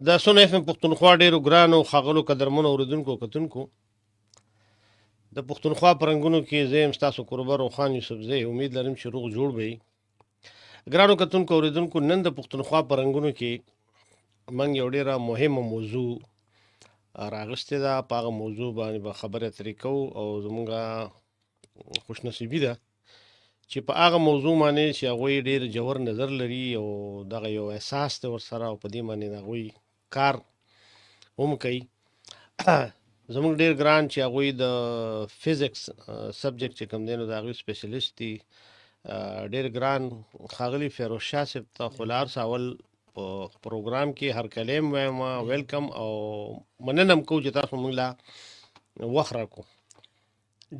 د سن اف ام پښتونخوا ډیرو ګرانو ښاغلو قدرمنو اوریدونکو کتونکو د پښتونخوا پرنګونو کې زه یم ستاسو کوربه روخان یوسفزی. امید لرم چې روغ جوړ به وي. ګرانو کتونکو اوریدونکو، نن د پښتونخوا پرنګونو کې موږ یو ډیره مهمه موضوع راغستې ده. په هغه موضوع باندې به خبرې اترې کوو او زمونږ خوشنصیبي ده چې په هغه موضوع باندې چې هغوی ډېر ژور نظر لري او دغه یو احساس دی ورسره او په دې باندې د هغوی کار هم کوي. زمونږ ډېر ګران چې هغوی د فزیکس سبجیکټ چې کوم دی نو د هغوی سپیشلیسټ دي. ډېر ګران ښاغلي فیروز شاه صاحب ته خو له هر څه اول په پروګرام کې هر کلیم وایم ویلکم او مننه هم کوو چې تاسو موږ له وخت راکړو.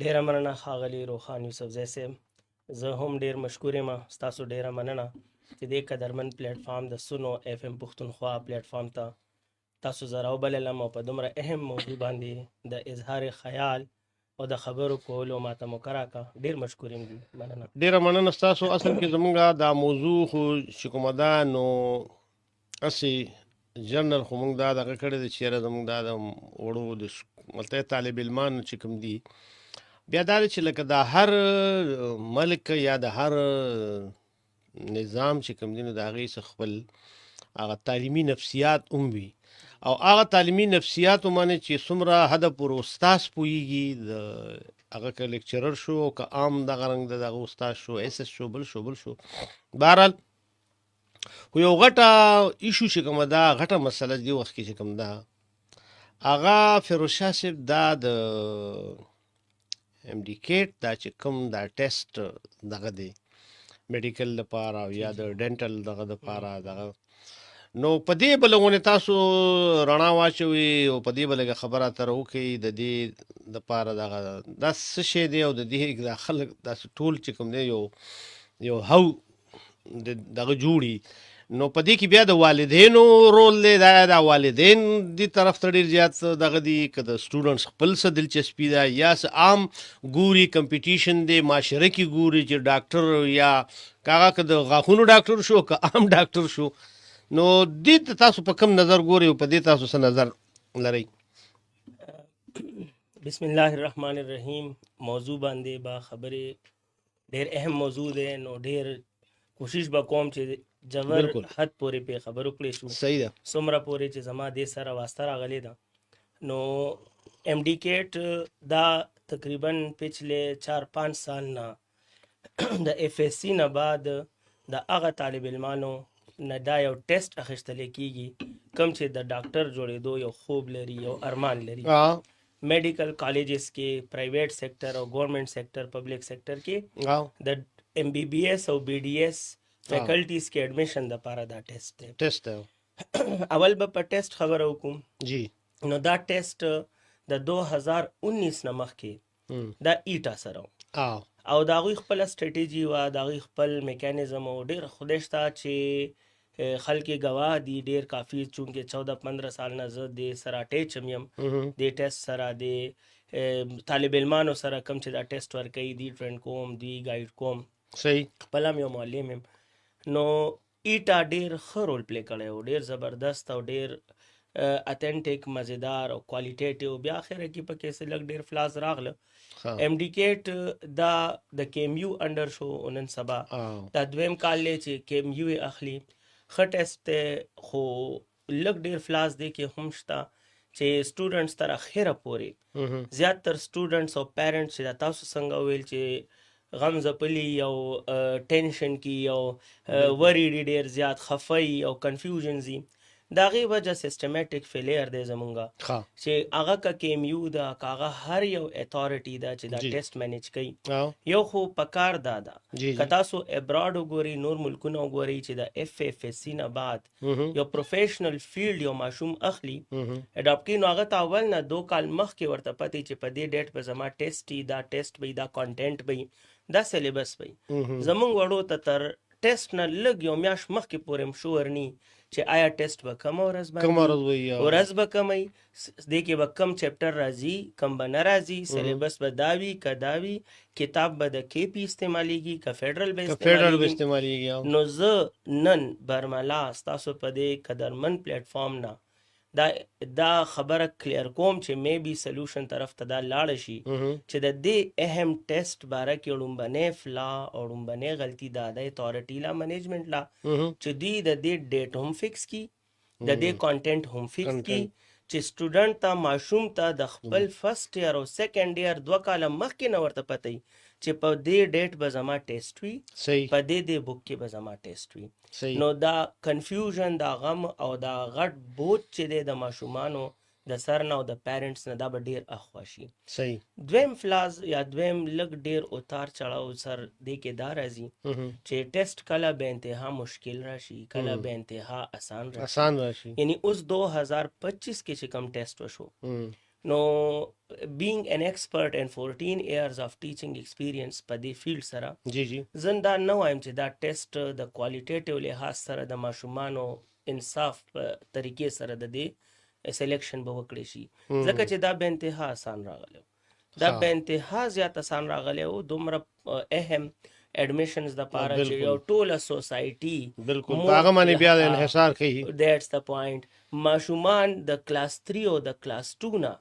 ډیره مننه ښاغلي روخان یوسفزی صاحب. زه هم ډیر مشکور یم، ستاسو ډیره مننه چې دې قدرمن پلیټ فارم د سنو اف ام پښتونخوا پلیټ فارم ته تاسو زه راوبللم او په دومره اهم موضوع باندې د اظهار خیال او د خبرو کولو ماته موقع راکړه. ډیر مشکور یم. مننه. ډیره مننه ستاسو. اصل کې زمونږ دا موضوع خو چې کومه ده نو هسې جنرال خو موږ دا دغه کړی دی چې یاره زموږ دا د وړو د ملته طالب علمان چې کوم دي، بیا دا دی چې لکه د هر ملک یا د هر نظام چې کوم دي نو د هغې څخه خپل هغه تعلیمي نفسیات هم وي او هغه تعلیمي نفسیاتو باندې چې څومره حده پورې استاذ پوهېږي، د هغه که لیکچرر شو که عام دغه رنګ د دغه استاذ شو ایس ایس شو بل شو بهرحال خو یو غټه ایشو چې کومه ده، غټه مسله دې وخت کې چې کوم ده هغه فیروز شاه صاحب دا د امډیکیټ دا چې کوم دا ټیسټ دغه دی میډیکل لپاره او یا د ډینټل دغه دپاره دغه نو په دې به لږونه تاسو رڼا واچوي او په دې به لږه خبره اتره وکړئ د دې دپاره دغه دا څه شی دی او د دې دا خلک داسې ټول چې کوم دی یو هو دغه جوړي. نو په دې کې بیا د والدینو رول دی، دا د والدین دې طرف ته ډېر زیات دغه دي که د سټوډنټس خپل څه دلچسپي ده یا څه عام ګوري کمپټیشن دی معاشره کې ګوري چې ډاکټر یا هغه که د غاښونو ډاکټر شو که عام ډاکټر شو. نو دې ته تاسو په کوم نظر ګورئ او په دې تاسو څه نظر لرئ؟ بسم الله الرحمن الرحیم. موضوع باندې با خبرې ډیر اهم موضوع دی، نو ډیر کوشش به کوم چې جبر حد پورې په خبرو کړی شو. صحیح ده. څومره پورې چې زما دې سره واسطه راغلی ده. نو امډیکیټ دا تقریبا پچھلے 4-5 سال نه د اف ایس سی نه بعد د هغه طالب علمانو نه دا یو ټیسټ اخیستل کیږي کوم چې د ډاکټر جوړېدو یو خوب لري، یو ارمان لري. میډیکل کالجز کې، پرایویټ سیکټر او ګورنمنٹ سیکټر، پبلک سیکټر کې د ایم بی بی ایس او بی ډی ایس فیکلټیز کې ایڈمیشن د پاره دا ټیسټ دی. اول به په ټیسټ خبره وکوم جی. نو دا ټیسټ د 2019 نه مخکې دا ایټا سره او دا غوی خپل سټریټیجی و، دا غوی خپل میکانیزم او ډیر خودش تا چې خلک گواه دي ډیر کافی، چونکه 14-15 سال نه زه د سره اٹیچ یم د ټیسټ سره د طالب علمانو سره کم چې دا ټیسټ ورکوي دی ټرین کوم دی گایډ کوم. صحیح. خپل هم یو معلم یم. نو ایټا ډیر ښه رول پلی کړی و، ډیر زبردست او ډیر اتھینټک مزیدار او کوالیټیټیو. بیا اخره کې پکې څه لږ ډیر فلاز راغله. امډیکیټ دا د کیم یو انډر شو نن سبا دا دویم کال دی چې کیم یو اخلي. ښه ټیسټ دی خو لږ ډیر فلاز دی کې هم شته چې سټوډنټس تر اخره پورې زیات تر سټوډنټس او پیرنټس چې تاسو څنګه ویل چې غم ځپلي او ټینشن کې او وری ډیر زیات خفای او کنفیوژن زی، دا غي وجه سیستماتیک فیلیر دی زمونږه چې هغه کا کیم یو دا کاغه هر یو اتھارټی دا چې دا ټیسټ مینیج کوي. یو خو پکار دا که تاسو ابراډ وګورئ، نور ملکونه وګورئ چې دا اف اف اس سی نه بعد یو پروفیشنل فیلډ یو ماشوم اخلي اډاپټ کړي، نو هغه ته اول نه 2 کال مخکې ورته پته چې په دې ډیټ په زما ټیسټ دا ټیسټ وي، دا کانټینټ وي، دا سلیبس وي. زمونږ وړو ته تر ټیسټ نه لږ یو میاشت مخکې پورې هم شور نی چې آیا ټیسټ به کومه ورځ کوم باندې ورځ وي ورځ به کمی دې کې به کم چپټر راځي کم به نه راځي سلیبس به داوي که داوي کتاب به د کې پی استعمالیږي که فیډرل به فیډرل به استعمالیږي استعمالیږي نو زه نن برملا ستاسو په دې قدرمن پلیټ فارم نه دا خبره کلیر کوم چې می بي سولوشن طرف ته دا لاړ شي چې د دې اهم ټیسټ باره کې ړومبنۍ فلا او ړومبنۍ غلطي دا د اتھارټي لا منیجمنت لا چې دوی د دې ډیټ هم فکس کی د دې کانټینټ هم فکس کی چې سټوډنټ ته ماشوم ته د خپل فرست ایئر او سیکنډ ایئر 2 کاله مخکې نه ورته پته چې په دې ډیټ به زما ټیسټ وي صحیح په دې بک کې به زما ټیسټ وي صحیح نو دا کنفیوژن دا غم او دا غټ بوج چې دی د ماشومانو د سر نه او د پیرنټس نه دا به ډیر اخوا شي صحیح دویم فلاز یا دویم لږ ډیر اتار چړاو سر دې کې دا راځي چې ټیسټ کله به انتها مشکل راشي کله به انتها آسان راشي یعنی اوس 2025 کې چې کم ټیسټ وشو نو being an expert and 14 years of teaching experience په دې فیلډ سره جی جی زه دا نه وایم چې دا ټیسټ د کوالټیټیو لحاظ سره د ماشومانو انصاف په طریقې سره د دې سلیکشن به وکړي شي ځکه چې دا به انتها آسان راغلی دا به انتها زیات آسان راغلی او دومره اهم اډمیشنز د پاره چې یو ټوله سوسایټي بالکل هغه باندې بیا د انحصار کوي دیټس د پوینټ ماشومان د کلاس 3 او د کلاس 2 نه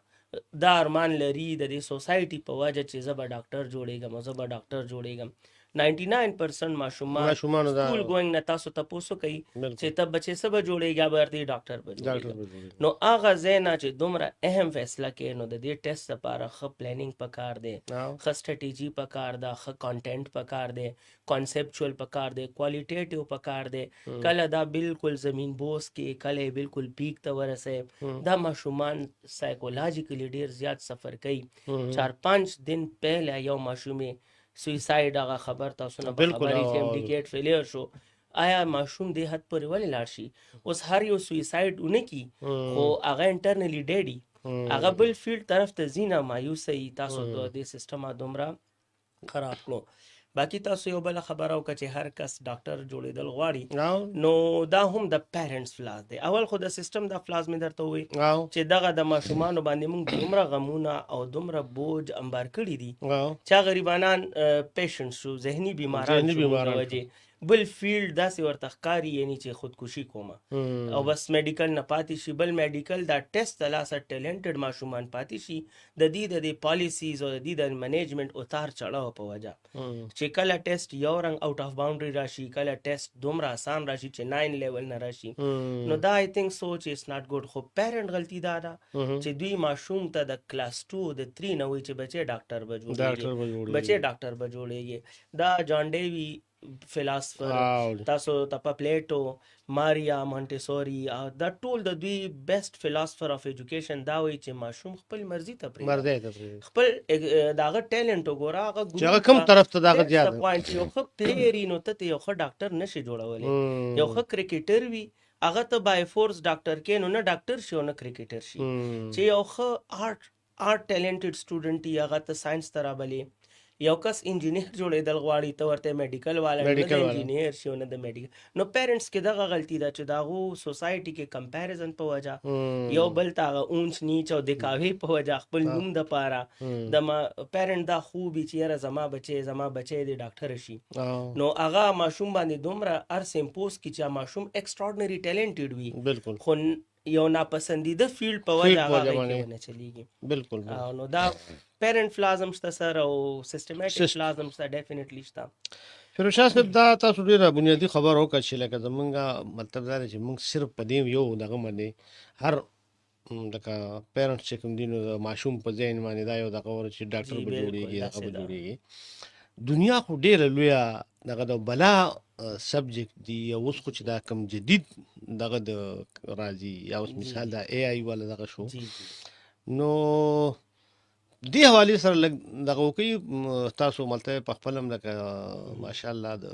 دا ارمان لري د دې سوسایټي په وجه چې زه به ډاکټر جوړېږم زه به ډاکټر جوړېږم 99% ماشومان سکول ګوینګ نه تاسو تاسو کوي چې ته بچې څه به جوړېږي به ورته ډاکټر به جوړېږي نو هغه ځای نه چې دومره اهم فیصله کې نو د دې ټیسټ لپاره ښه پلانینګ پکار دی ښه سټریټیجي پکار ده ښه کانټینټ پکار دی کانسپچوال پکار دی کوالټیټیو پکار دی کله دا بالکل زمین بوس کې کله بالکل پیک ته ورسه دا ماشومان سایکولوژیکلی ډیر زیات سفر کوي 4-5 دن پہله یو ماشومې سویساید هغه خبر تاسو نه خبرې چې امډیکیټ فیلیر شو آیا ماشوم دې حد پورې ولې لاړ شي اوس هر یو سویساید ونه کی خو هغه انټرنلی ډیډي هغه بل فیلډ طرف ته زینا مایوسه تاسو د دې سیستم دومره خراب کړو باقی تاسو یو بل خبره وکړه چې هر کس ډاکټر جوړېدل غواړي نو دا هم د پیرنټس فلاز دی اول خو د سیستم د فلاز مې درته وي چې دغه د ماشومانو باندې موږ دومره غمونه او دومره بوج انبار کړي دي چې غریبانان پیشنټ شو ذهني بیماران شو بل فیلډ داسې ورته ښکاري یعنی چې خودکشي کومه او بس میډیکل نه پاتې شي بل میډیکل دا ټیسټ د لاسه ټیلنټډ ماشومان پاتې شي د دې د پالیسیز او د دې د منیجمنت اتار چړاو په وجه چې کله ټیسټ یو رنګ آوټ اف باونډري راشي کله ټیسټ دومره آسان راشي چې 9 لیول نه راشي نو دا آی تھنک سو چې اټس ناٹ ګډ خو پیرنټ غلطي دا ده چې دوی ماشوم ته د کلاس 2 د 3 نه وي چې بچي ډاکټر به جوړيږي بچي ډاکټر به جوړيږي دا جان ډیوی فلسفر تاسو ته پلیټو ماریا مونټیسوري دا ټول د دوی بیسټ فلسفر اف ایجوکیشن دا وایي چې ماشوم خپل مرزي ته پرې خپل داغه ټیلنټ وګوره هغه کوم طرف ته داغه زیات پوینټ یو خو پلیری نو ته یو خو ډاکټر نشي جوړولې یو خو کرکټر وي هغه ته بای فورس ډاکټر کې نو نه ډاکټر شي او نه کرکټر شي چې یو خو آرټ ټیلنټډ سټوډنټ هغه ته ساينس ترابلې یو کس انجینیر جوړېدل غواړي ته ورته میډیکل والا نه انجینیر شي نه د میډیکل نو پیرنټس کې دغه غلطي ده چې داغو سوسایټي کې کمپیریزن په وجه یو بل تاغه اونچ نیچ او دکاوي په وجه خپل نوم د پاره د پیرنټ دا خوبي چې زما بچي د ډاکټر شي نو هغه ماشوم باندې دومره ار سیمپوز کی چې ماشوم ایکستراورډنری ټیلنټډ وي بالکل خو یو ناپسندیده فیلډ په وجه هغه نه چلیږي بالکل نو دا پیرنټ فلازم شته سره او سیستماتیک فلازم شته ډیفینیټلی شته فیروز شاه صاحب دا تاسو ډیره بنیادی خبر وکړه چې لکه زمونږ مطلب دا چې موږ صرف په دې یو دغه باندې هر لکه پیرنټ چې کوم دي نو د ماشوم په ذهن باندې دا یو دغه ور چې ډاکټر به جوړیږي هغه به جوړیږي دنیا خو ډیره لویه دغه د بلا سبجیکټ دی اوس خو چې دا کم جدید دغه د راځي یا اوس مثال دا اي اي ولا دغه شو نو دې حواله سره لږ دغه کوي تاسو ملته په خپلم لکه ماشاءالله د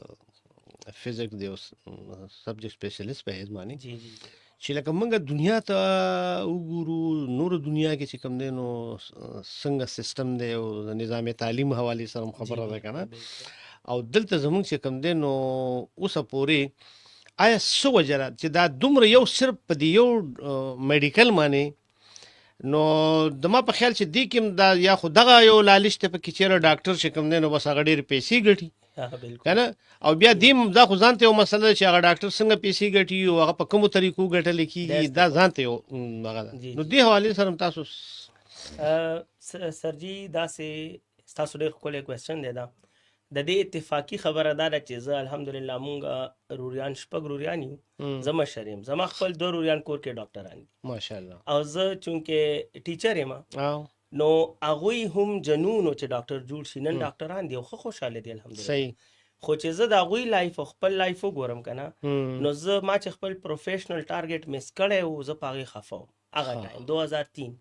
فزیکس دی سبجیکټ سپیشلیست په هیڅ معنی چې لکه موږ دنیا ته وګورو نور دنیا کې چې کوم دی نو څنګه سیستم دی او نظام تعلیم حواله سره خبره ده کنه او دلته زمونږ چې کوم دی نو اوسه پورې آیا څه وجه ده چې دا دومره یو صرف په دې یو میډیکل باندې نو د ما په خیال چې دې کې دا یا خو دغه یو لالچ ته پکې چیرې ډاکټر چې کوم دی نو بس هغه ډېرې پیسې ګټي بالکل کنه او بیا دې دا خو ځان ته یو مسله ده چې هغه ډاکټر څنګه پیسې ګټي او هغه په کومو طریقو ګټل کېږي دا ځان ته یو هغه ده نو دې حوالې سره هم تاسو سر جی دا سه تاسو ډېر ښکلی کوېسچن دی دا د دې اتفاقی خبره دا ده چې زه الحمدلله مونږ روریان شپږ روریان یو زه مشر یم زما خپل دوه روریان کور کې ډاکټران دي ماشاءالله او زه چونکې ټیچر یم نو هغوی هم جنون و چې ډاکټر جوړ شي نن ډاکټران دي او ښه خوشحاله دي الحمدلله صحیح خو چې زه د هغوی لایف او خپل لایف وګورم که نه نو زه ما چې خپل پروفیشنل ټارګېټ مس کړی و زه په هغې خفه وم هغه ټایم 2003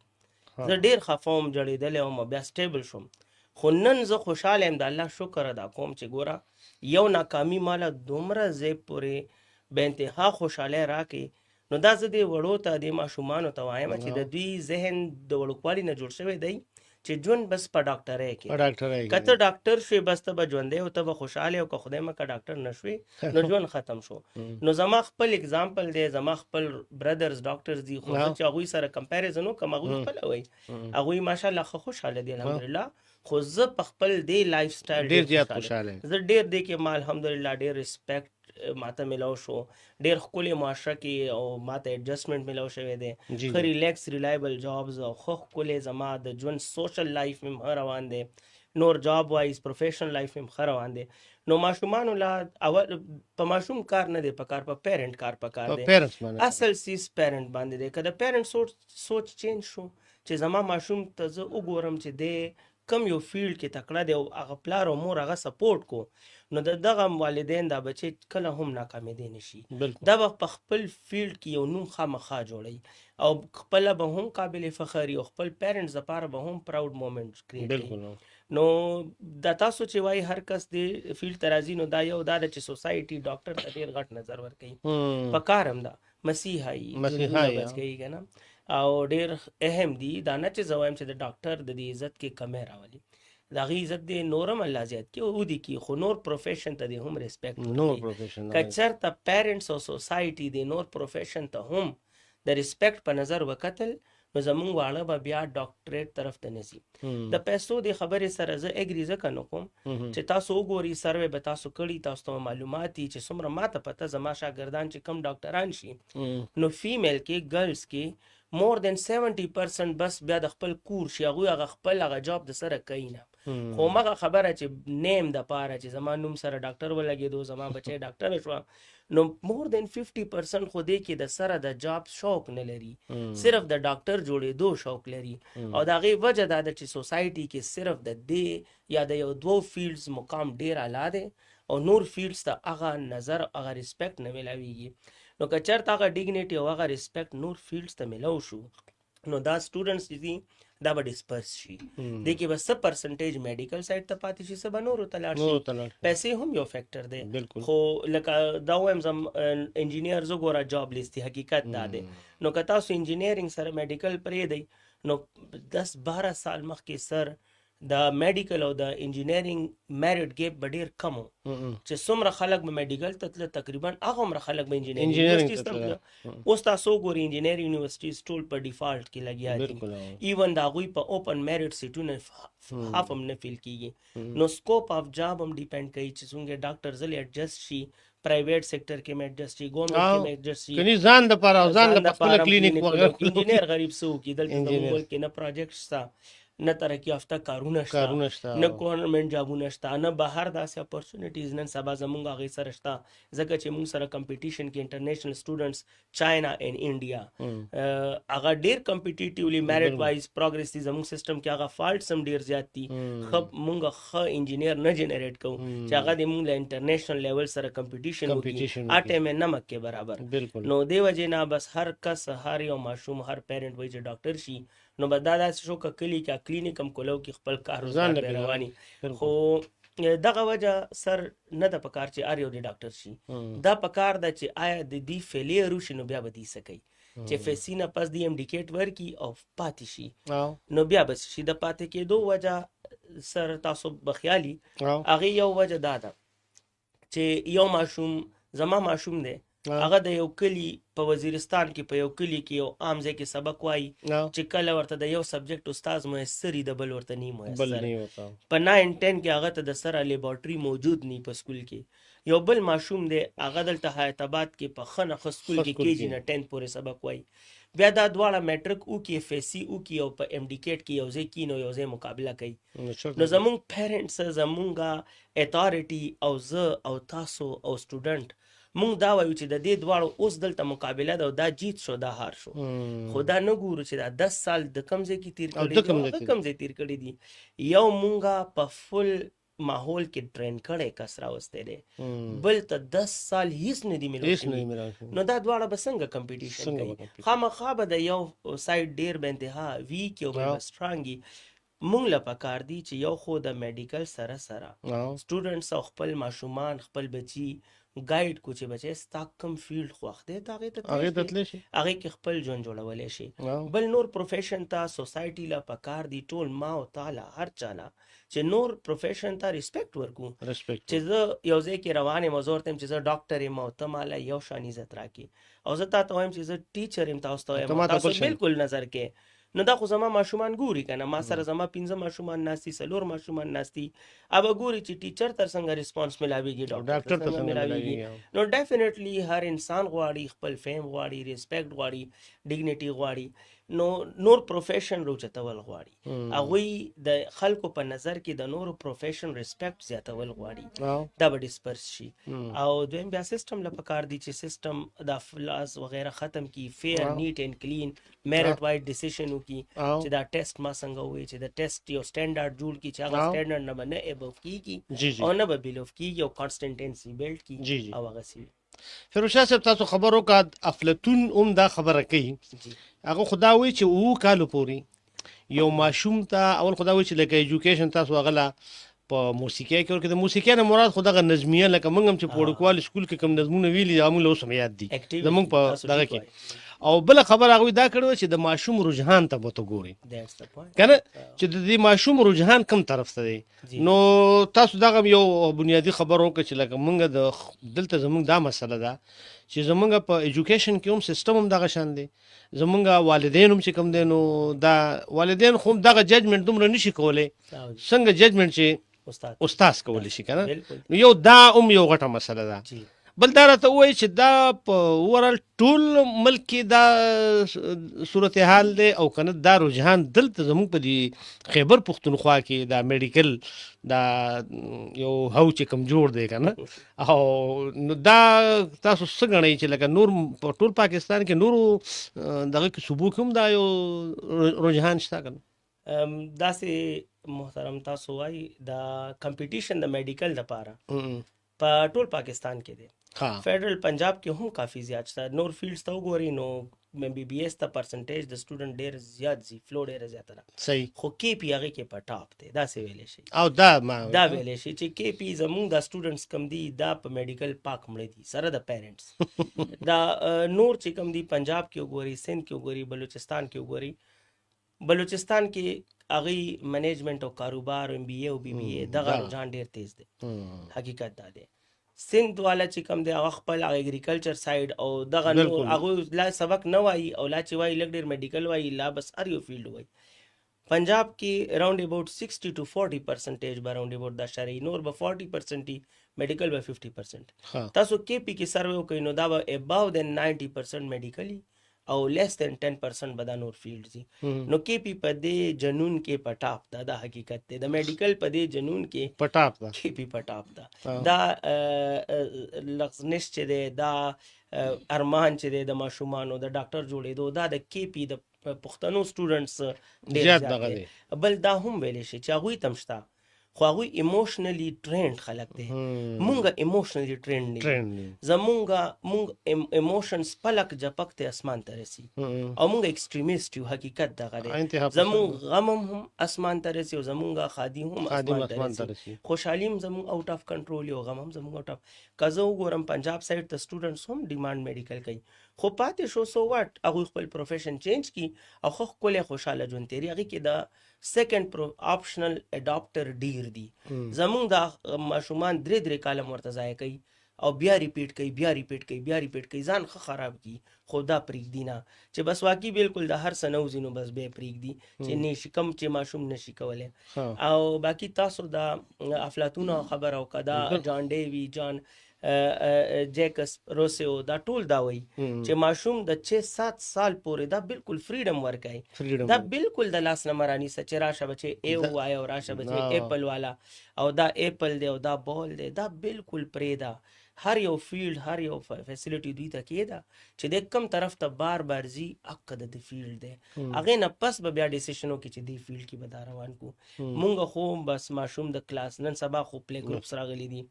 زه ډېر خفه وم جړېدلی وم بیا سټیبل شوم خو نن زه خوشحاله یم د الله شکر ادا کوم چې ګوره یو ناکامي ماله دومره ځای پورې به انتها خوشحالۍ راکړي نو دا زه دې وړو ته دې ماشومانو ته وایم چې د دوی ذهن د وړوکوالي نه جوړ شوی دی چې ژوند بس په ډاکټرۍ کې که ته ډاکټر شوې بس ته به ژوندی او ته به خوشحاله او که خدای مکه ډاکټر نه شوې نو ژوند ختم شو نو زما خپل اگزامپل دی زما خپل برادرز ډاکټرز دي خو چې هغوی سره کمپیریزن وکړم هغوی خپله وایي هغوی ماشاءالله ښه خوشحاله دي الحمدلله خو زه په خپل دې لایف سټایل ډېر زیات خوشحاله زه ډېر دی کې ما الحمدلله ډېر ریسپیکټ ماته ملاو شو ډېر ښکلې معاشره کې او ماته ایډجسټمنټ ملاو شوی دی ښه ریلیکس ریلایبل جابز او ښه ښکلې زما د ژوند سوشل لایف مې ښه روان دی نور جاب وایز پروفیشنل لایف مې ښه روان دی نو ماشومانو لا اول په ماشوم کار نه دی په کار په پیرنټ کار په کار دی اصل سیز پیرنټ باندې دی که د پیرنټ سوچ چینج شو چې زما ماشوم ته زه وګورم چې دی کم یو فیلډ کې تکړه دی او هغه پلار او مور هغه سپورټ کو نو د دغه والدین دا بچی کله هم ناکامېدی نشي دا به په خپل فیلډ کې یو نوم خامخا جوړوي او خپله به هم قابل فخر او خپل پیرنټس دپاره به هم پراود مومنټ کریټ کوي نو دا تاسو چې وایي هر کس دې فیلډ ته راځي نو دا یو دا ده چې سوسایټي ډاکټر ته ډېر غټ نظر ورکوي په کار هم ده مسیحایي بچ کوي که نه او ډېر اهم دي دا نه چې زه وایم چې د ډاکټر د دې عزت کې کمی راولي د هغې عزت دې نور هم الله زیات کړي او دې کړي خو نور پروفیشن ته دې هم ریسپیکټ ورکړي که چېرته پیرنټس او سوسایټي دې نور پروفیشن ته هم د ریسپیکټ په نظر وکتل نو زمونږ واړه به بیا ډاکټریټ طرف ته نه ځي د پیسو د خبرې سره زه اګري ځکه نه کوم چې تاسو وګورئ سروې به تاسو کړي تاسو ته معلومات دي چې څومره ماته پته زما شاګردان چې کم ډاکټران شي نو فیمیل کې ګرلز کې مور دین 70% بس بیا د خپل کور شي هغوی هغه خپل هغه جاب د سره کوي نه خو مغه خبره چې نیم د پاره چې زما نوم سره ډاکټر ولګېدو زما بچی ډاکټر شوه نو مور دین 50% خو دې کې د سره د جاب شوق نه لري صرف د ډاکټر جوړېدو شوق لري او د هغې وجه دا ده چې سوسایټي کې صرف د دې یا د یو دوو فیلډز مقام ډېر اعلی دی او نور فیلډز ته هغه نظر هغه ریسپیکټ نه میلاویږي نو که چېرته هغه ډیګنیټي او هغه ریسپیکټ نور فیلډز ته میلاو شو نو دا سټوډنټس چې دي دا به ډسپرس شي دې کې به څه پرسنټیج میډیکل سایډ ته پاتې شي څه به نورو ته لاړ شي پیسې هم یو فیکټر دی خو لکه دا وایم زم انجینیر زه ګوره جاب لیستي حقیقت دا دی نو که تاسو انجینیرینګ سره میډیکل پرېږدئ نو 10-12 سال مخکې سر د میډیکل او د انجینیرینګ میرټ ګیپ به ډېر کم و چې څومره خلک به میډیکل ته تله تقریبا هغه عمره خلک به انجینیرینګ اوس تاسو وګورئ انجینیرینګ یونیورسټیز ټول په ډیفالټ کې لګیا دي ایون د هغوی په اوپن میرټ سیټونه هاف هم نه فیل کېږي نو سکوپ آف جاب هم ډیپینډ کوي چې څنګه ډاکټر ځلې ایډجسټ شي پرایویټ سیکټر کې مې ایډجسټ شي ګورنمنټ کې مې ایډجسټ شي کني ځان د پاره ځان د خپل کلینیک وغیرہ انجینیر غریب سو کې دلته زموږ ملک کې نه پروجیکټ شته نه ترقی یافته کارونه شته نه ګورنمنټ جابونه شته نه بهر داسې اپورچونیټیز نن سبا زموږ هغې سره شته ځکه چې موږ سره کمپټیشن کې انټرنیشنل سټوډنټس چاینا اینډ انډیا هغه ډېر کمپټیټیولی میرټ وایز پروګرس دي زموږ سیسټم کې هغه فالټس هم ډېر زیات دي موږ ښه انجینیر نه جنریټ کوو چې هغه د موږ له انټرنیشنل لیول سره کمپټیشن وکړي هر ټایم یې نمک کې برابر نو دې وجې نه بس هر کس هر یو ماشوم هر پیرنټ وایي چې ډاکټر شي نو به دا داسې شو که کلي کې کلینیک هم کولو کې خپل کار روزګار پرې رواني خو دغه وجه سر نه ده پکار چې هر یو د ډاکټر شي دا پکار ده چې آیا د دې فیلیر وشي نو بیا به دې څه کوي چې فیسي نه پس دې انډیکیټ ورکړي او پاتې شي نو بیا به شي د پاتې کېدو وجه سر تاسو بخیالي او هغه یو وجه دا ده چې یو ماشوم زما ماشوم دی هغه د یو کلی په وزیرستان کې په یو کلی کې یو عام ځای کې سبق وایي چې کله ورته د یو سبجیکټ استاد میسر وي د بل ورته نه بل میسر نه وتا په 9 10 کې هغه ته د سره لیبارټري موجود نی په سکول کې یو بل ماشوم دی هغه دلته حیاتاباد کې په خنه سکول کې کېجی نه 10 پورې سبق وایي بیا دا دواړه میټرک او کې اف اس سی او کې او په ام ډی کېټ کې یو ځای کې نو یو ځای مقابله کوي نو زمونږ پیرنټس زمونږه اتھارټي او زه او تاسو او سټوډنټ مونږ دا وایو چې د دې دواړو اوس دلته مقابله ده او دا جیت شو دا هار شو خو دا نه ګورو چې دا 10 سال د کم ځای کې تیر کړي دي کم ځای تیر کړي دي یو مونږه په فل ماحول کې ټرین کړي کسرا وسته دي بل ته 10 سال هیڅ نه دی ملو نو دا دواړه به څنګه کمپټیشن کوي خامخا به د یو سایډ ډیر به انتها ویک یو به سترانګي مونږ له پکار دي چې یو خو د میډیکل سره سټوډنټس او خپل ماشومان خپل بچي ګایډ کو چې بچي ستا کم فیلډ خوښ دی ته هغه ته شي هغه کې خپل ژوند جوړولای شي بل نور پروفیشن ته سوسایټي لا پکار دی ټول ما او تعالی هر چاله چې نور پروفیشن ته ریسپیکټ ورکو چې زه یو ځای کې روانې مزور تم چې زه ډاکټر یم او ته مالا یو شان عزت راکې او زه تاسو وایم چې زه ټیچر یم تاسو ته وایم تاسو بالکل نظر کې نو دا خو زما ماشومان ګوري کنه ما سره زما 15 ماشومان ناستی سلور ماشومان ناستی اب ګوري چې ټیچر تر څنګه ریسپانس ملاويږي ډاکټر تر څنګه ملاويږي نو ډیفینیټلی هر انسان غواړي خپل فیم غواړي ریسپیکټ غواړي ډیګنیټي غواړي نو نور پروفیشن روچتول غواړي هغه د خلکو په نظر کې د نور پروفیشن ریسپیکټ زیاتول غواړي دا به ډیسپرس شي او دویم بیا سیستم له پکار دی چې سیستم د فلاس وغیرہ ختم کی فیر نیټ اینڈ کلین میرټ وایډ ډیسیژن کی چې دا ټیسټ ما څنګه وي چې دا ټیسټ یو سټانډرډ جوړ کی چې هغه سټانډرډ نه بنه ابو کیږي او نه به بیلوف کیږي او کانسټنټنسي بیلټ کی او هغه سی فیروز شاه صاحب تاسو خبرو کا افلاطون دا خبره کوي هغه خدا وی چې او کالو پوری یو ماشوم ته اول خدا وی چې لکه ایجوکیشن تاسو غلا په موسیقي کې ورکه د موسیقي نه مراد خدغه نظمیه لکه موږ هم چې پوډکوال سکول کې کوم نظمونه ویلي موږ له اوسه یاد دي زموږ په دغه کې او بل خبر هغه دا کړو چې د ماشوم رجحان ته بوته ګوري کنه چې د دې ماشوم رجحان کم طرف ته دی نو تاسو دغه یو بنیادی خبر وکړه چې لکه موږ د دلته زموږ دا مسله ده چې زموږ په ایجوکیشن کې هم سیستم هم دغه شان دی زموږ والدین هم چې کوم دي نو دا والدین خو دغه ججمنټ دومره نشي کولای څنګه ججمنټ چې استاد کولی شي کنه نو یو دا یو غټه مسله ده بل دا راته وایي چې دا په اورال ټول ملک کې دا صورتحال دی او کنه دا رجحان دلته زموږ په دې خیبر پښتونخوا کې دا میډیکل دا یو هو چې کم جوړ دی کنه او نو دا تاسو څه غنئ چې لکه نور په ټول پاکستان کې نور دغه کې صوبو کوم دا یو رجحان شته کنه داسې محترم تاسو وایي دا کمپټیشن د میډیکل لپاره په ټول پاکستان کې دی فیډرل پنجاب کې هم کافی زیات شته نور فیلډز ته وګورئ نو بی بی ایس ته پرسنټیج د سټوډنټ ډیر زیات زی فلو ډیر زیات را صحیح خو کې پی هغه کې په ټاپ دی دا څه ویلې شي او دا ویلې شي چې کې پی زموږ د سټوډنټس کم دي دا په میډیکل پاک مړ دي سره د پیرنټس دا نور چې کم دي پنجاب کې وګورئ سند کې وګورئ بلوچستان کې وګورئ بلوچستان کې هغه مینجمنت او کاروبار ام بی اے او بی بی اے دغه رجحان ډیر تیز دی حقیقت دا دی سند والا چې کم دی هغه خپل اګریکلچر سایډ او دغه نور هغه لا سبق نه وایي او لا چې وایي لګ ډیر میډیکل وایي لا بس هر یو فیلډ وایي پنجاب کې اراوند اباؤٹ 60 to 40% به اراوند اباؤٹ دا شری نور به 40% میډیکل به 50% تاسو کې پی کې سروې وکړئ نو دا به اباو دین 90% میډیکلی او لیس دین 10% به دا نور فیلډ دي نو کې پی په دې جنون کې پټاپ دا حقیقت دی د میډیکل په دې جنون کې پټاپ دا کې پی پټاپ دا لغزنش چې دی دا ارمان چې دی د ماشومانو د ډاکټر جوړېدو دا د کې پی د پښتنو سټوډنټس ډېر زیات دی بل دا هم ویلې شي چې هغوی تم شته خو هغوی ایموشنلی ټرینډ خلک دی مونږ ایموشنلی ټرینډ نه مونږ ایموشنز پلک جپک ته اسمان ته رسی او مونږ ایکسټریمیست یو حقیقت دغه دی زمونږ غم هم اسمان ته رسی او زمونږ خادي هم اسمان ته رسی خوشحالي هم زمونږ اوټ اف کنټرول یو غم هم زمونږ اوټ اف کزه وګورم پنجاب سایډ ته سټوډنټس هم ډیمانډ میډیکل کوي خو پاتې شو سو واټ هغوی خپل پروفیشن چینج کی او خو کولې خوشاله ژوند تیری هغې کې د سیکنډ آپشنل اډاپټر ډیر دي زمونږ د ماشومان 3 کاله ورته ضایع کوي او بیا ریپیټ کوي ځان ښه خراب کی خو دا پرېږدي نه چې بس واقعي بالکل د هر څه نه وځي نو بس بیا پرېږدي چې نشي کم چې ماشوم نشي کولی او باقي تاسو د افلاطون خبره او کدا جان ډیوي جان جیکس روسیو دا ټول دا وایي چې ماشوم د 6-7 سال پورې دا بالکل فریډم ورکوي دا بالکل د لاس نه مرانی چې راشه بچې ای وای او راشه بچې ایپل والا او دا ایپل دی او دا بال دی دا بالکل پرېږده هر یو فیلډ هر یو فیسیلیټي دوی ته کېده چې د کم طرف ته بار ځي حق د فیلډ دی هغې نه پس به بیا ډیسیشن وکړي چې دې فیلډ کې به دا روان کړو مونږ خو بس ماشوم د کلاس نن سبا خو پلی ګروپس راغلي دي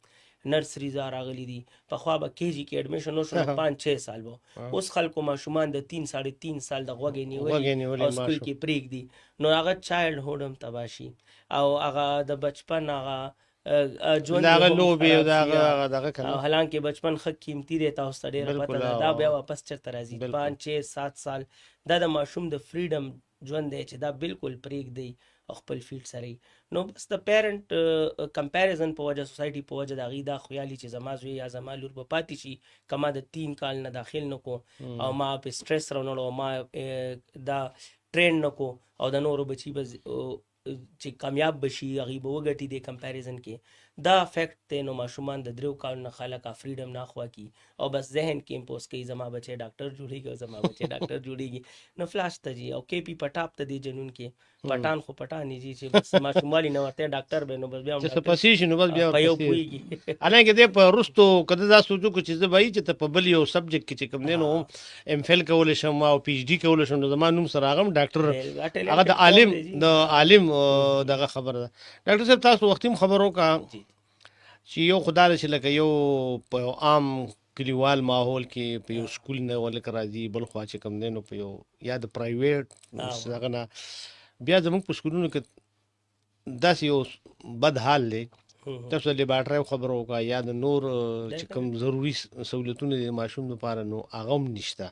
نرسریز راغلي دي پخوا به کېجي کې اډمیشن وشو 5-6 سال به اوس خلکو ماشومان د 3-3.5 سال د غوږې نیولي او سکول کې پرېږدي نو هغه چایلډ هوډ هم تباه شي او هغه د بچپن هغه ژوند حالانکه بچپن ښه قیمتي دی تاسو ته ډېره پته ده دا بیا واپس چېرته راځي 5-6-7 سال دا د ماشوم د فریډم ژوند دی چې دا بالکل پرېږدي خپل فیلډ سره نو بس د پیرنټ کمپیریزن په وجه سوسایټي په وجه د هغې دا خیالي چې زما زوی یا زما لور به پاتې شي که ما د 3 کال نه داخل نه کو او ما په سټرس رانوړو او ما دا ټرین نه کو او د نورو بچي به چې کامیاب بشي هغې به وګټي د کمپیریزن کې دا فیکټ دی نو ماشومان د 3 کالو نه خلک فریډم نه خوا کی او بس ذهن کې امپوز کوي زما بچی ډاکټر جوړیږي او زما بچی ډاکټر جوړیږي نو فلاش ته جي او کې پی پټاپ ته دی جنون کې پټان خو پټان جي چې بس ماشومالي نه ورته ډاکټر به نو بس بیا چې پسې نو بس بیا په یو پويږي الانګه دې په رستو کده دا سوچو چې زه وایي چې ته په بل یو سبجیکټ کې چې کوم دی نو ام فل کول شم او پی ایچ ډی کول شم نو زما نوم سره هغه ډاکټر هغه د عالم دغه خبره ده ډاکټر صاحب تاسو وختیم خبرو کا چې یو خدای چې لکه یو په عام کلیوال ماحول کې په یو سکول نه ولک راځي بل خوا چې کم دی نو په یو یا د پرایویټ هغه نه بیا زموږ په سکولونو کې داسې یو بد حال دی تاسو د لیبارټري خبرو کا یا د نور چې کوم ضروری سہولتونه د ماشوم لپاره نو هغه هم نشته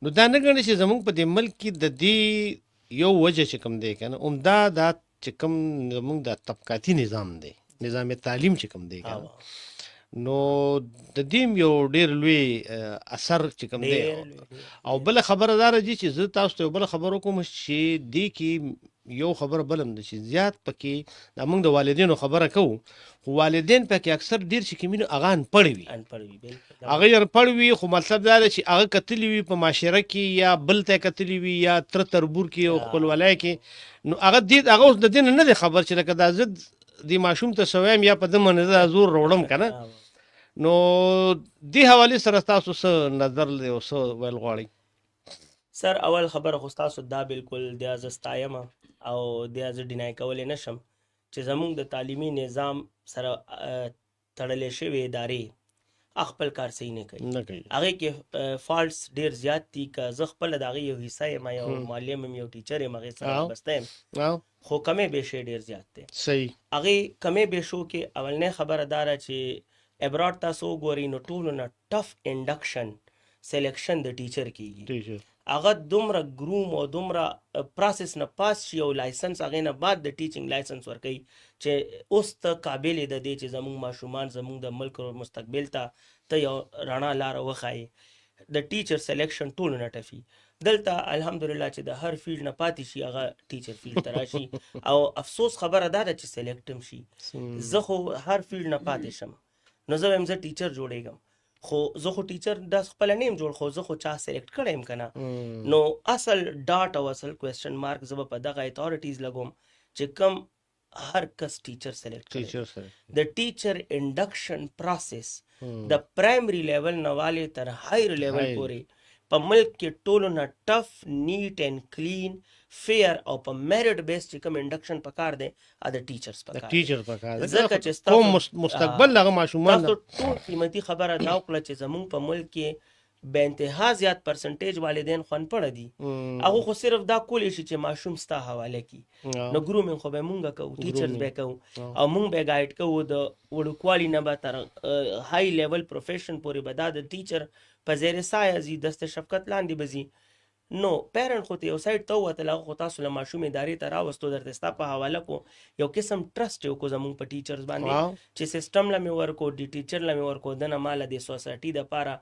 نو دا نه ګڼي چې زموږ په دې ملک کې د دې یو وجه چې کوم دی کنه عمده دا چې کوم زموږ د طبقاتي نظام دی نظام تعلیم چې کوم دی کنه نو د دې یو ډېر لوی اثر چې کوم دی او بل خبردار دي چې زه تاسو ته بل خبرو کوم چې دې کې یو خبر بلم د چې زیات پکې د موږ د والدینو خبره کوو خو والدین پکې اکثر ډیر چې کمینو اغان پړوي هغه یې پړوي خو مطلب دا چې هغه کتلی وي په معاشره کې یا بل ته کتلی وي یا تر تربور کې او خپل ولای کې نو هغه دې هغه د دین نه خبر چې لکه دا زد دی ماشوم ته سویم یا په دمن د زور روړم کنه نو دی حواله سره تاسو څه نظر له اوسه ول غواړي سر اول خبر خو تاسو دا بالکل د ازستایم او د از ډینای کول نشم چې زموږ د تعلیمي نظام سره تړلې شوی ادارې خپل کار صحیح نه کوي هغه کې فالټس ډیر زیات دي که زه خپل د هغې یو حصه یم یو معلم یم یو ټیچر یم هغې سره وابسته یم خو کمې بیشې ډیر زیات دی صحیح هغې کمې بیشو کې اولنۍ خبره داره چې ابراډ تاسو وګورئ نو ټولو نه ټف انډکشن سلیکشن د ټیچر کېږي هغه دومره ګروم او دومره پروسس نه پاس شي او لایسنس هغې نه بعد د ټیچنګ لایسنس ورکوي چې اوس ته قابل د دې چې زموږ ماشومان زموږ د ملک مستقبل ته یو رڼا لاره وښایي د ټیچر سلیکشن ټولو نه ټفي دلته الحمدلله چې د هر فیلډ نه پاتې شي هغه ټیچر فیلډ ته راشي او افسوس خبره دا ده چې سلیکټ هم شي زه خو هر فیلډ نه پاتې شم نو زه وایم زه ټیچر جوړېږم خو زه خو ټیچر دا خپله نه یم جوړ خو زه خو چا سلیکټ کړی یم که نه نو اصل ډاټ او اصل کوېسچن مارک زه به په دغه اتھارټیز لګوم چې کم هر کس ټیچر سلیکټ کړی د ټیچر انډکشن پروسس د پرایمري لیول نه والې تر هایر لیول پورې په ملک کې ټولو نه ټف نیټ اینډ کلین فیر او په میرټ بیس چې کوم انډکشن پکار دی د ټیچرز پکار دی ځکه چې ستاسو مستقبل هغه ماشومان تاسو ټول قیمتي خبره دا وکړه چې زموږ په ملک کې به انتها زیات پرسنټیج والدین خو انپړه دي هغه خو صرف دا کولی شي چې ماشوم ستا حواله کړي نو ګرومینګ خو به مونږ کوو ټیچرز به کوو او مونږ به ګایډ کوو د وړوکوالي نه به تر های لیول پروفیشن پورې به دا د ټیچر په زیر سایه ځي دست شفقت لاندې به ځي نو پیرنټ خو ته یو سایډ ته ووتل، هغه خو تاسو له ماشوم ادارې ته راوستو، درته ستا په حواله کو، یو قسم ټرسټ یې وکړو زمونږ په ټیچرز باندې واو چې سیسټم له مې ورکو، د ټیچر له مې ورکو، دنه ماله د سوسایټي دپاره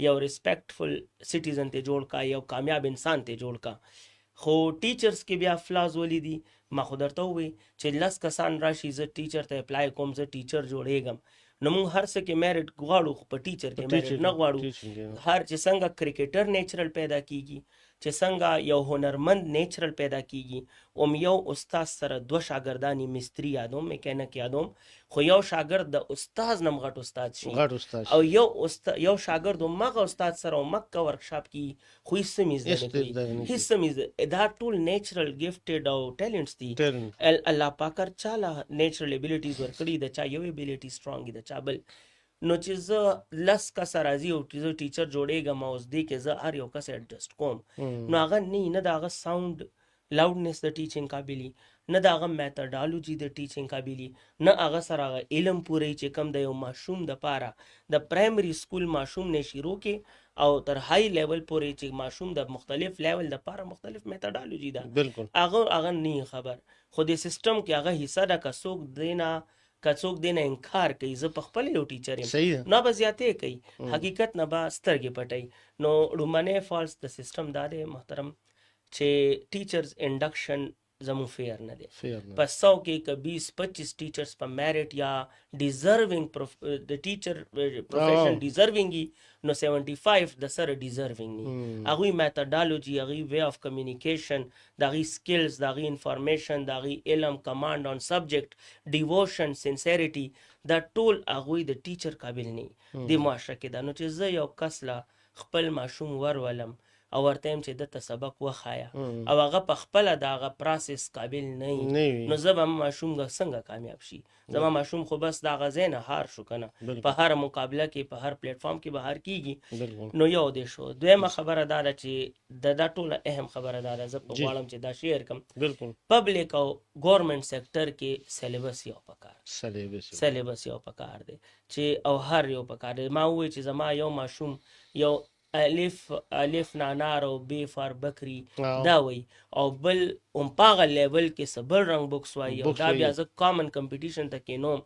یو ریسپیکټفل سټیزن ته جوړ کا، یو کامیاب انسان ته جوړ کا. خو ټیچرز کې بیا فلاز ولیدي. ما خو درته ووی چې 10 کسان راشي زه ټیچر ته اپلای کوم، زه ټیچر جوړېږم، نو موږ هر څه کې میرټ غواړو خو په ټیچر کې میرټ نه غواړو. هر چې څنګه کرکټر نیچرل پیدا کیږي، چې څنګه یو هنرمند نیچرل پیدا کیږي، اوم یو استاد سره 2 شاګردانی مستری یادوم، میکانیک یادوم، خو یو شاګرد د استاد نم غټ استاد شي، غټ استاد او یو شاګرد مغه استاد سره مکه ورکشاپ کی خو هیڅ سمیز نه کوي، هیڅ سمیز. دا ټول نیچرل گیفټډ او ټیلنټس دي. الله پاک چاله نیچرل ابیلیټیز ورکړي، د چا یو ابیلیټی سترونګ د چا بل. نو چې زه 10 کس راځي او زه ټیچر جوړېږم او اوس دې کې زه هر یو کس ایډجسټ کوم، نو هغه نه د هغه ساوند لاودنس د ټیچینګ قابلی، نه د هغه میتھډالوجي د ټیچینګ قابلی، نه هغه سره هغه علم پوری چې کم د یو ماشوم د پاره د پرایمري سکول ماشوم نه شروع کې او تر های لیول پورې چې ماشوم د مختلف لیول د پاره مختلف میتھډالوجي ده، بالکل هغه نه خبر. خو د سیستم کې هغه حصہ ده که څوک دینه انکار کوي، زه په خپل یو ټیچر یم نه به زیاتې کوي، حقیقت نه به سترګې پټي. نو ډومنه فالس د سیستم دا دی محترم چې ټیچرز انډکشن زمون فیر نه دی. په 100 کې که 20-25 ټیچرز په میرټ یا ډیزروینګ د ټیچر پروفیشن ډیزروینګ، نو 75 د سره ډیزروینګ نه، هغوی میتھډالوجي، هغوی وے اف کمیونیکیشن، د هغوی سکلز، د هغوی انفارمیشن، د هغوی علم، کمانډ آن سبجیکټ، ډیووشن، سنسیریټي، دا ټول هغوی د ټیچر قابل نه د معاشره کې ده. نو چې زه یو کس له خپل ماشوم ورولم او ورته يم چې دته سبق وخایا او هغه په خپل دغه پروسس قابل نه، نو زه به ماشوم څنګه کامیاب شي؟ زما ماشوم خو بس دا غزینه هار شو کنه، په هر مقابله کې، په هر پلیټ فارم کې به هار کیږي. نو یو دې شو. دویمه خبره دا ده چې دا ټوله اهم خبره دا ده، زه په غواړم چې دا شیر کم. بالکل پبلک او گورنمنت سیکټر کې سلیبس یو پکار، سلیبس یو پکار دی چې او هر یو پکار دی. ما وې چې زما یو ماشوم یو الف نانار او بی فار بکری دا وای، او بل پاغه لیول کې سبل رنگ بوکس وای، او دا بیا ز کامن کمپټیشن ته کې نوم.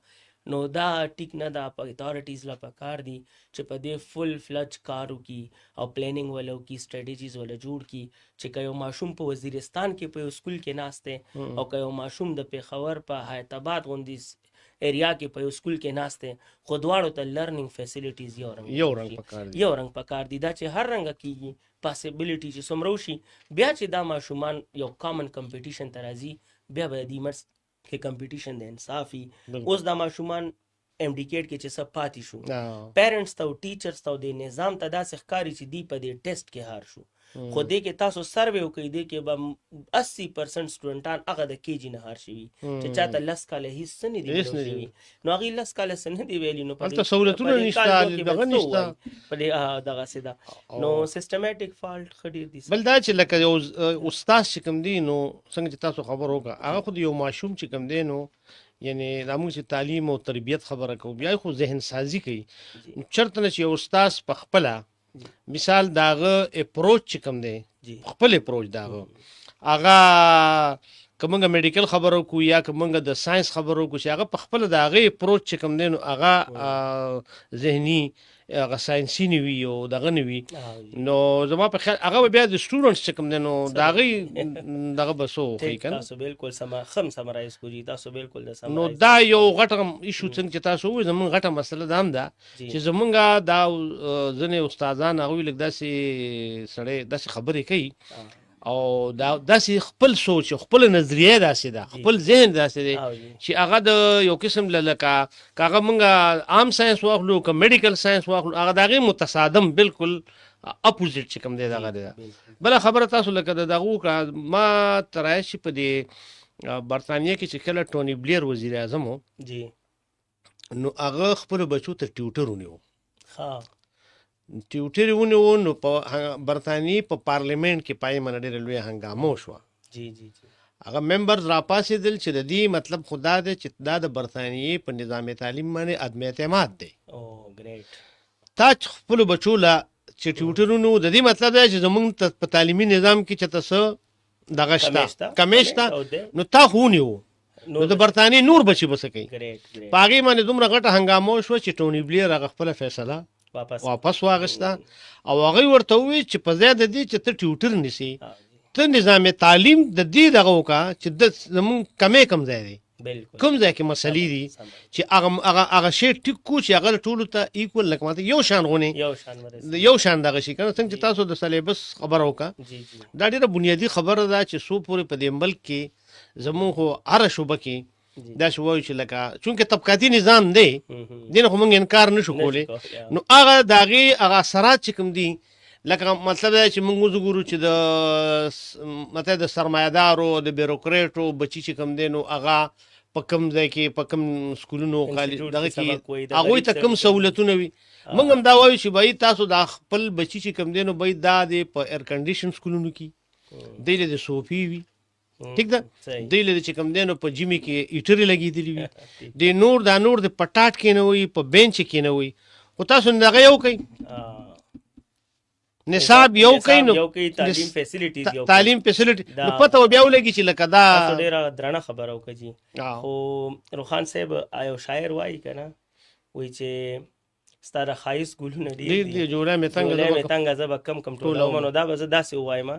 نو دا ټیک نه دا په اتھارټیز لا پکار دي چې په دې فل فلج کارو کی او پلانینګ ولو کی سټریټیجیز ول جوړ کی، چې کيو ماشوم په وزیرستان کې په سکول کې ناشته او کيو ماشوم د پیښور په حیدرآباد غوندي ایریا کې په سکول کې ناشته، خو دواړو ته لرنینګ فیسیلیټیز یو رنگ پکار دي. دا چې هر رنګ کیږي پاسبিলিټی چې سمروشي، بیا چې دا ماشومان یو کامن کمپټیشن ترازی، بیا به د مرز کې کمپټیشن د انصافي. اوس دا ماشومان امډیکیټ کې چې سب پاتې شو، پیرنټس ته او ټیچرز ته د نظام ته داسې ښکاری چې دی په دې ټیسټ کې هار شو، خو دې کې تاسو سروې وکړئ، دې کې به 80% سټوډنټان هغه د کېجی نه هار شوي چې چاته 10 کاله هیڅ نه دي ویلي، نو هغوی 10 کاله څه نه دي ویلي، نو هلته سهولتونه نشته، دغه نشته په دې دغسې ده. نو سیسټمیټک فالټ ښه ډېر دي. بل دا چې لکه یو استاد چې کوم دی، نو څنګه چې تاسو خبر وکړه، هغه خو د یو ماشوم چې کوم دی، نو یعنی موږ چې تعلیم او تربیت خبره کوو، بیا خو ذهن سازي کوي. چرته نه چې یو استاد په خپله مثال داغه اپروچ چې کوم دی، خپل اپروچ داغه هغه که موږ میډیکل خبرو کو یا که موږ د ساينس خبرو کو، چې هغه په خپل داغه اپروچ چې کوم دی، نو هغه ذهني هغه ساينسي نه وي او دغه نه وي. نو زما په خیال هغه بیا د سټوډنټس چې کوم دی، نو دغه بسو کوي کنه. تاسو بالکل سمرایز کوجی، تاسو بالکل د سمرایز. نو دا یو غټه ایشو څنګه چې تاسو وایي، زمونږ غټه مسله دا هم ده چې زمونږ دا ځینې استادان هغوی لږ داسې سړی داسې خبرې کوي او دا داسې خپل سوچ، خپل نظریه داسې ده، خپل ذهن داسې دی چې هغه د یو قسم لکه هغه موږ عام ساينس واخلو که میډیکل ساينس واخلو، هغه د هغې متصادم بالکل اپوزیټ چې کوم دی دغه دی. بله خبره تاسو لکه د دغه وکړه، ما تر رایشي په دې برطانیه کې چې کله ټوني بلیر وزیر اعظم و، نو هغه خپلو بچو ته ټیوټر ونیو، ټیوټر ونیو، نو په برطانیې په پارلیمنټ کې پای منه ډېره لویه هنګامه وشوه. هغه ممبرز راپاسېدل چې د دې مطلب خو دا دی چې دا د برطانیې په نظام تعلیم باندې عدم اعتماد دی. تا خپلو بچو له چې ټیوټرونو د دې مطلب دی چې زمونږ په تعلیمي نظام کې چې تاسو دغه شته کمی شته نو تا خو ونیو نو د برطانیې نور بچي بس کوي ګریټ په هغې باندې دومره غټه هنګامه وشوه چې ټوني بلیر هغه خپله فیصله واپس واغسته او هغوی ورته وویل چې په ځای د دې چې ته ټیوټر نیسي ته نظام تعلیم د دې دغه وکړه چې د زمونږ کمی کم ځای دی کوم ځای کې مسلې دي چې هغه شی ټیک کو چې هغه ټولو ته ایکول لکه ماته یو شان غونې یو شان دغه شي که نه څنګه چې تاسو د سلیبس خبره وکړه دا ډېره بنیادي خبره ده چې څو پورې په دې ملک کې زمونږ خو هره شعبه کې دا شو وایو چې لکه چونکې طبقاتي نظام دی دې نه خو موږ انکار نه شو کولی نو هغه د هغې هغه اثرات چې کوم دي لکه مطلب دا چې موږ اوس وګورو چې د مطلب د سرمایهدارو د بیروکریټو بچي چې کوم دی نو هغه په کوم ځای کې په کوم سکولونو دغه کې هغوی ته کوم سهولتونه وي موږ هم دا وایو چې باید تاسو د خپل بچي چې کوم دی نو باید دا دی په ایر کنډیشن سکولونو کې دی له د صوفي وي ٹھیک ده دی له چې کوم دی نو په جیمي کې ایټرې لګېدلې وي د نور د پټاټ کې نه وي په بینچ کې نه وي خو تاسو دغه یو کوئ نصاب یو کوي نو تعلیم فیسیلیټیز تعلیم فیسیلیټی نو پته بیا ولګي چې لکه دا ډېره درنه خبره وکړه جی خو روخان صاحب یو شاعر وایي که نه وایي چې ستا د ښایست ګلونه ډېر دي جوړه مې تنګه زه به کم ټولومه نو دا به زه داسې ووایم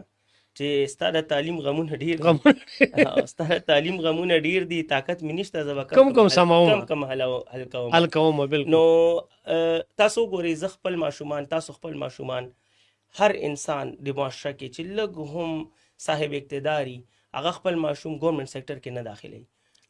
چې ستا د تعلیم غمونه ډېر دي ستا د تعلیم غمونه ډېر دي طاقت مې نشته زه به کم حل کوم نو تاسو ګورئ زه خپل ماشومان تاسو خپل ماشومان هر انسان د معاشره کې چې لږ هم صاحب اقتداري هغه خپل ماشوم ګورنمنټ سیکټر کې نه داخلوي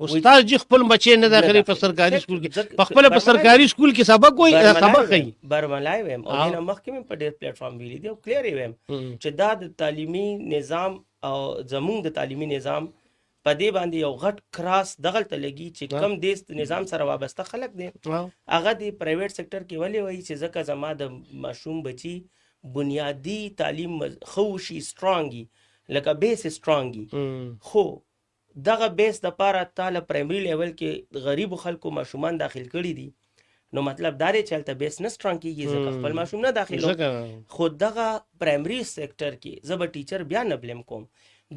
استاد جی خپل بچی نه داخلي په سرکاري سکول کې په خپل په سرکاري سکول کې سبق وایي سبق کوي برملای ویم او دینه مخکې مې په ډېر پلیټ فارم ویلي دی او کلیر ویم چې دا د تعلیمي نظام او زمونږ د تعلیمي نظام په دې باندې یو غټ کراس دغلته لګي چې کم دیس نظام سره وابسته خلک دی هغه د پرایویټ سیکټر کې ولې وایي چې ځکه زما د ماشوم بچي بنیادی تعلیم خو شي سترانګي لکه بیس سترانګي خو دغه بیس د پاره تعالی پرایمری لیول کې غریبو خلکو ماشومان داخل کړي دي نو مطلب دا دی چې هلته بیس نه سترانګ کېږي ځکه خپل ماشوم نه داخلو خو دغه پرایمري سیکټر کې زه به ټیچر بیا نه بلیم کوم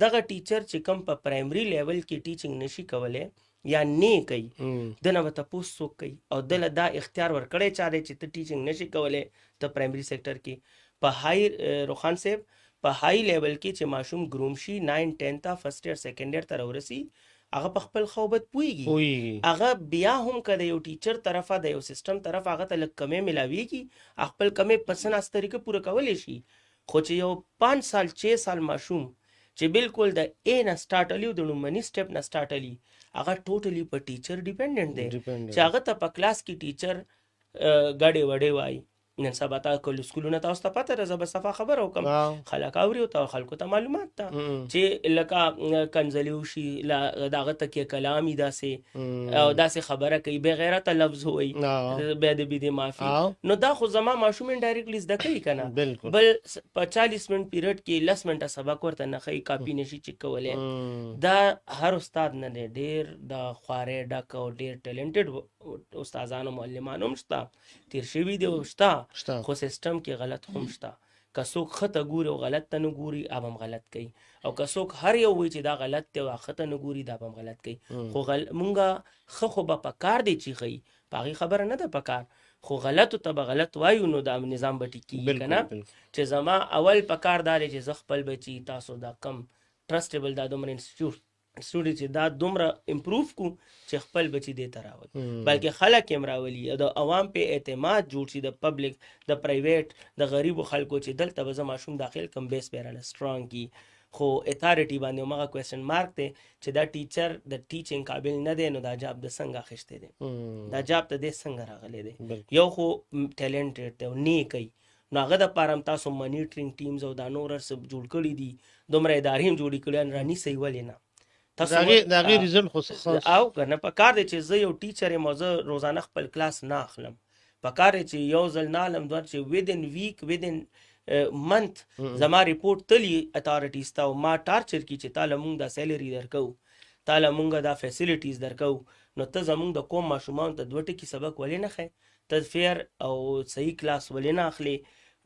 دغه ټیچر چې کوم په پرایمري لیول کې ټیچنګ نشي کولی یا نه کوي دنه به تپوس څوک کوي او دله دا اختیار ورکړی چا دی چې ته ټیچنګ نشي کولی ته پرایمري سیکټر کې په های روخان صاحب په های لیول کې چې ماشوم ګروم شي 9 10 ته فرست ایئر سیکنډ ایئر ته راورسي هغه په خپل خوبت پوهیږي هغه بیا هم که د یو ټیچر طرفه د یو سیسټم طرف هغه ته لږ کمې میلاویږي خپل کمې په سناس طریقه پوره کولی شي خو چې یو 5 سال 6 سال ماشوم چې بالکل د ا نه سټارټلی او د لومړني سټپ نه سټارټلی هغه ټوټلی په ټیچر ډیپندنت دی چې هغه ته په کلاس کې ټیچر ګاډې وډې وایي نن سبا تا کول سکولونه تاسو ته پته ده زه به صفا خبره وکړم خلک اوري او خلکو ته معلومات ته چې لکه کنځلي وشي دغه تکیه کلامي داسې او داسې خبره کوي بې غیرته لفظ وایي بیا د بې د معافي نو دا خو زما ماشوم انډایرکټلی زده کوي که نه بل په 40 منټ پیریډ کې 10 منټه سبق ورته نه ښایي کاپي نشي چک کولی دا هر استاد نه دی ډېر د خوارې ډک او ډېر ټیلنټډ استادانو معلمانو هم شته تیر شوي دي شته خو سیسټم کې غلط هم شته که څوک ښه ته ګوري او غلط ته نه ګوري اب هم غلط کوي او که څوک هر یو وایي چې دا غلط دی او ښه ته نه ګوري دا به هم غلط کوي خو مونږه ښه خو به پکار دی چې ښیي په هغې خبره نه ده پکار خو غلطو ته به غلط وایو نو دا نظام به ټیکېږي که نه چې زما اول پکار دا دی چې زه خپل بچي تاسو دا کم ټرسټیبل دا دومره انسټیټیوټ چې دا دومره امپروف کو چې خپل بچي دې ته راولي بلکې خلک هم راولي او د عوام په اعتماد جوړ شي د پبلک د پرایویټ د غریبو خلکو چې دلته به زه ماشوم داخل کم بیس بیراله سترانګ کی خو اتھارټي باندې هماغه کوېسچن مارک دی چې دا ټیچر د ټیچنګ قابل نه دی نو دا جاب د څنګه اخیستی دی دا جاب ته دې څنګه راغلی دی یو خو ټیلنټډ دی او نه کوي نو هغه دپاره هم تاسو منیټرینګ ټیمز او دا نور هر څه جوړ کړي دي دومره ادارې هم جوړې کړي رانیسئ ولې نه د هغې ریزلټ خو او که نه پکار دی چې زه یو ټیچر یم او زه روزانه خپل کلاس نه اخلم پکار دی چې یو ځل نه اخلم دوه چې ودن ویک ودن منت زما ریپورټ تلي اتھارټیز ته او ما ټارچر کړي چې تاله مونږ دا سیلري درکو تاله مونږ دا فیسیلیټیز درکو نو ته زمونږ د کوم ماشومانو ته 2 ټکي سبق ولې نه ښیې ته فیر او صحیح کلاس ولې نه اخلې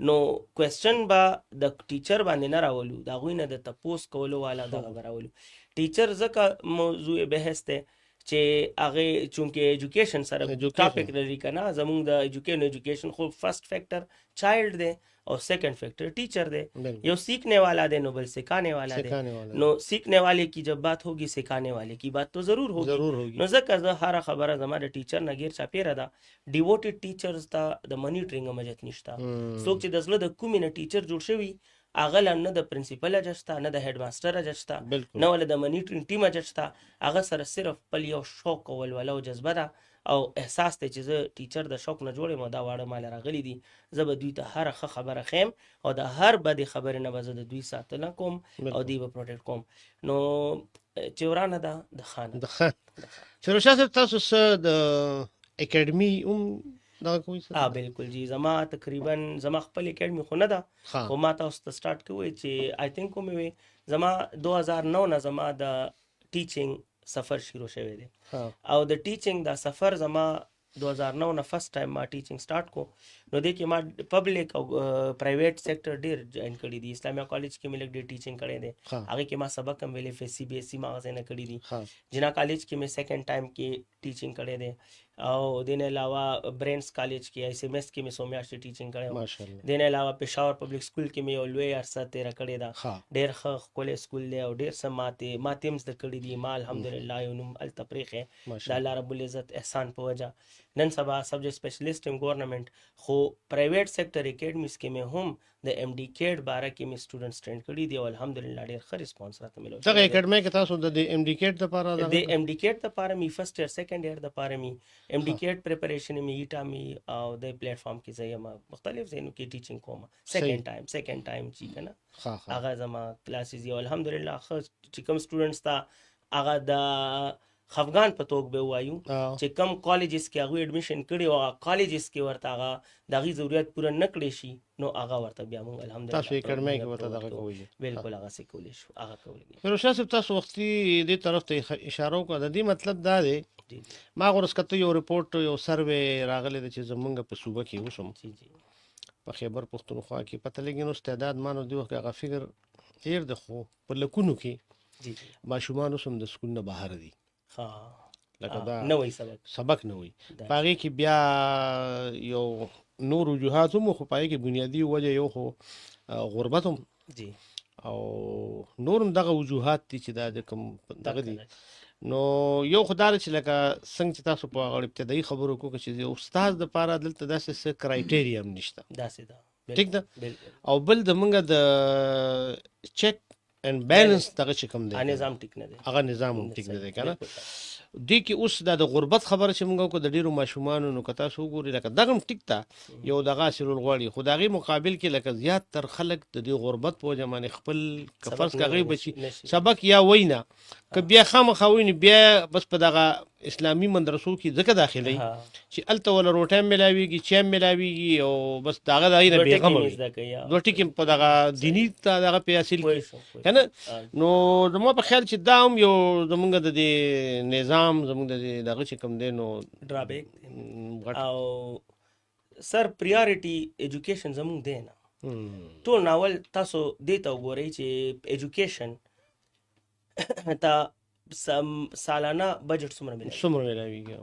نو کوېسچن به د ټیچر باندې نه راولو د هغوی نه د تپوس کولو والا دغه به راولو ټیچر ځکه موضوع بحث دی چې هغې چونکې ایجوکیشن سره ټاپک لري که نه زمونږ د ایجوکیشن خو فرست فیکټر چایلډ دی اور second factor teacher दे यो सीखने वाला they know बल सिखाने वाला दे नो सीखने वाले की जब बात होगी सिखाने वाले की बात तो जरूर होगी नो ज़कर हर खबर हमारे टीचर न गिर चापेरा दा डिवोटेड टीचर्स ता द मॉनिटरिंग मजत निश्ता सोच چې د زړه د کومې نه ټیچر جوړ شوی هغه لا نه د پرنسپل اجشتا نه د هډ ماستر اجشتا نه ول د مانیټرینګ ټیم اجشتا هغه سره صرف پل یو شوق او ولوله او جذبه ده او احساس ته چې زه ټیچر د شوق نه جوړم او دا واړه مال راغلي دي زه به دوی ته هر ښه خبره خیم او د هر بدې خبرې نه به زه د دوی ساتنه کوم او دوی به پروټیکټ کوم نو چې ورانه ده د خان فیروز شاه صاحب تاسو څه د اکیډمي دا کوئی څه بالکل جی زما تقریبا زما خپل اکیډمي خو نه ده خو ما تاسو ته سٹارټ کوي چې آی تھنک کوم وي زما 2009 نه زما د ټیچینګ سفر شروع شوی دی او د ټیچینګ دا سفر زما 2009 نه فرست ټایم ما ټیچینګ سٹارټ کو نو دې کې ما پبلک او پرایویټ سیکټر ډیر جوائن کړی دي اسلامیه کالج کې مې لګ ډیر ټیچینګ کړی دی هغه کې ما سبق هم ویلې فیسی بی ایس سی ما غزنه کړی دي جنا کالج کې مې سیکنډ ټایم کې ټیچینګ کړی دی او دین علاوه برینز کالج کې ایس ایم ایس کې مې سومیاشتي ټیچینګ کړی ماشاءالله دین علاوه پېښور پبلک سکول کې مې یو لوی عرصه تیر کړی دا ډیر ښه ښکلی سکول دی او ډیر څه ماتې هم زده کړي دي ما الحمدلله یو نوم هلته پرېښی د الله رب العزت احسان په وجه نن سبا سبجیکټ سپیشلیسټ یم ګورنمنټ خو پرایویټ سیکټر اکیډمیز کې مې هم د ایم ډي کیډ باره کې مې سټوډنټس ټرین کړي دي او الحمدلله ډېر ښه ریسپانس راته ملو دغه اکیډمۍ کې تاسو د ایم ډي کیډ لپاره د ایم ډي کیډ لپاره مې فرست ایئر سیکنډ ایئر لپاره مې ایم ډي کیډ پریپریشن مې ایټا مې او د پلیټ فارم کې زه یم مختلف ځایونو کې ټیچینګ کوم سیکنډ ټایم چې که نه هغه زما کلاسز دي او الحمدلله ښه چې کوم سټوډنټس ته هغه د خفغان په توګه به وایو چې کم کالجز کې هغه اډمیشن کړي او کالجز کې ورته هغه د غي ضرورت پوره نکړي شي نو هغه ورته بیا موږ الحمدلله تاسو اکیډمۍ کې ورته دغه کوی بالکل هغه څه کولی شو هغه کولی فیروز شاه صاحب تاسو وختي دې طرف ته اشاره وکړه د دې مطلب دا دی ما غوړس کته یو ریپورت یو سروې راغلی د چې زمونږ په صوبه کې وسوم په خیبر پختونخوا کې پته لګي نو استعداد مانو دی هغه فکر ډیر د خو په لکونو کې ماشومان اوسم د سکول نه بهر دي لکه دا نوې سبق نه وي پاره کې بیا یو نور وجوهات هم خو پای کې بنیادی وجه یو خو غربت هم جی او نورم دغه وجوهات دي چې دا د کوم دغه دي نو یو خدای چې لکه څنګه چې تاسو په غړ ابتدایي خبرو کوکه چې یو استاد د پاره دلته داسې څه کرایټیریا هم نشته داسې ده ټیک ده او بل د منګه د چیک and balance دغه چې کوم دی نظام ټیک نه دی هغه نظام هم ټیک نه دی کنه دی کې اوس د غربت خبره چې موږ کو د ډیرو ماشومان نو کتا سو ګوري لکه دغه ټیک تا یو دغه سرول غواړي خدایي مقابل کې لکه زیات تر خلک د دې غربت په جمانه خپل کفرس کغی بچي سبق یا وینا ک بیا خامخوین بیا بس په دغه اسلامي مدرسو کې ځکه داخلي چې الته ول روټه ملاويږي چې ملاويږي او بس دغه دایره بیغم دوه ټکی په دغه دینی ته دغه پیاسل کنه نو زموږ په خیال چې دا هم یو زمونږ د دې نظام زمونږ د دغه چې کوم دی نو ډرابیک او سر پریارټي ایجوکیشن زمونږ دی نه ټول ناول تاسو دې ته وګورئ چې ایجوکیشن ته سالانه بجټ څومره ملاویږي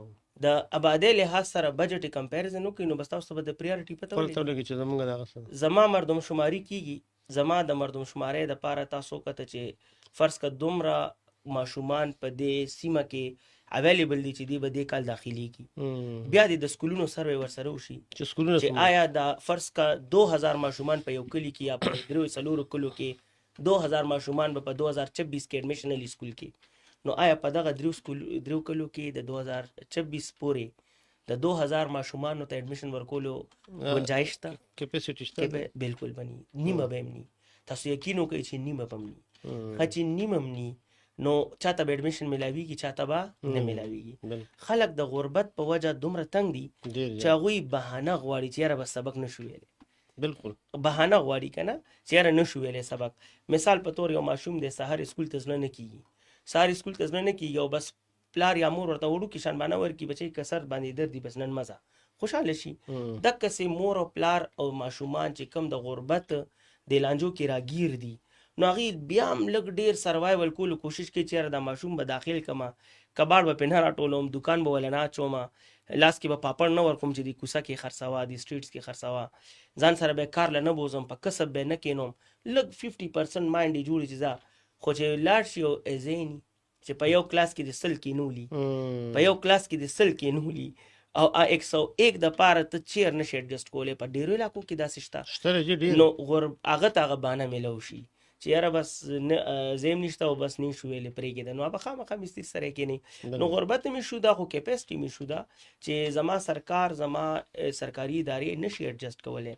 د آبادی لحاظ سره بجټ کمپیریزن وکړئ نو بس تاسو به د پریارټي پته ولګي چې زمونږ دغه زما مردم شماري کیږي زما د مردم شماري د پاره تاسو کته چې فرض ک دومره ماشومان په دې سیمه کې اویلیبل دي چې دی به دې کال داخلي کی بیا د سکولونو سروي ورسره وشي چې سکولونو چې آیا د فرض کا 2000 ماشومان په یو کلی کې یا په درو سلور کلو کې 2000 ماشومان په 2026 کې اډمیشن لري سکول کې نو آیا په دغه درو کلو کې د 2026 پورې د 2000 ماشومان ته اډمیشن ورکولو گنجائش تا کیپاسټی شته بالکل بني نیمه به ني تاسو یقین وکړئ چې نیمه به ني خچې نیمه ني نو چاته به اډمیشن ملاويږي چاته به نه ملاويږي خلک د غربت په وجه دومره تنگ دي چې هغوی بهانه غواړي چې یاره به سبق نشو ویلی بالکل بهانه غواړي که نه چې یاره نشو ویلی سبق مثال په طور یو ماشوم دی سهار اسکول ته ځله نه کېږي سهار اسکول ته ځله نه کېږي او بس پلار یا مور ورته وړو کې شان بانه ورکړي بچی کسر باندې درد دي بس نن مزه خوشحاله شي دقسې مور او پلار او ماشومان چې کم د غربت د لانجو کې راګیر دي نو هغې بیا هم لږ ډېر سروایول کولو کوشش کوي چې یاره دا ماشوم به داخل کما کباړ به پې نه راټولوم دوکان به وله نه اچومه لاس کې به پاپړ نه ورکوم چې د کوڅه کې خرڅوه د سټریټس کې خرڅوه ځان سره به کار له نه بوزم په کسب به نه کینوم لږ 50% مایند یې جوړي چې ځه خو چې لاړ شي او ایزیني چې په یو کلاس کې د سل کې نولي په یو کلاس کې د سل کې نولي او 101 د پاره ته چیر نشي اډجسټ کولای په ډیرو علاقو کې داسې شته نو هغه ته هغه بانه ملو شي چې یاره بس زیم نشته او بس نه شو ویلې پرېږده نو هغه خامخا مستي سره کې نه نو غربت مې شو دا خو کیپاسټي مې شو دا چې زما سرکار زما سرکاري ادارې نشي اډجسټ کولای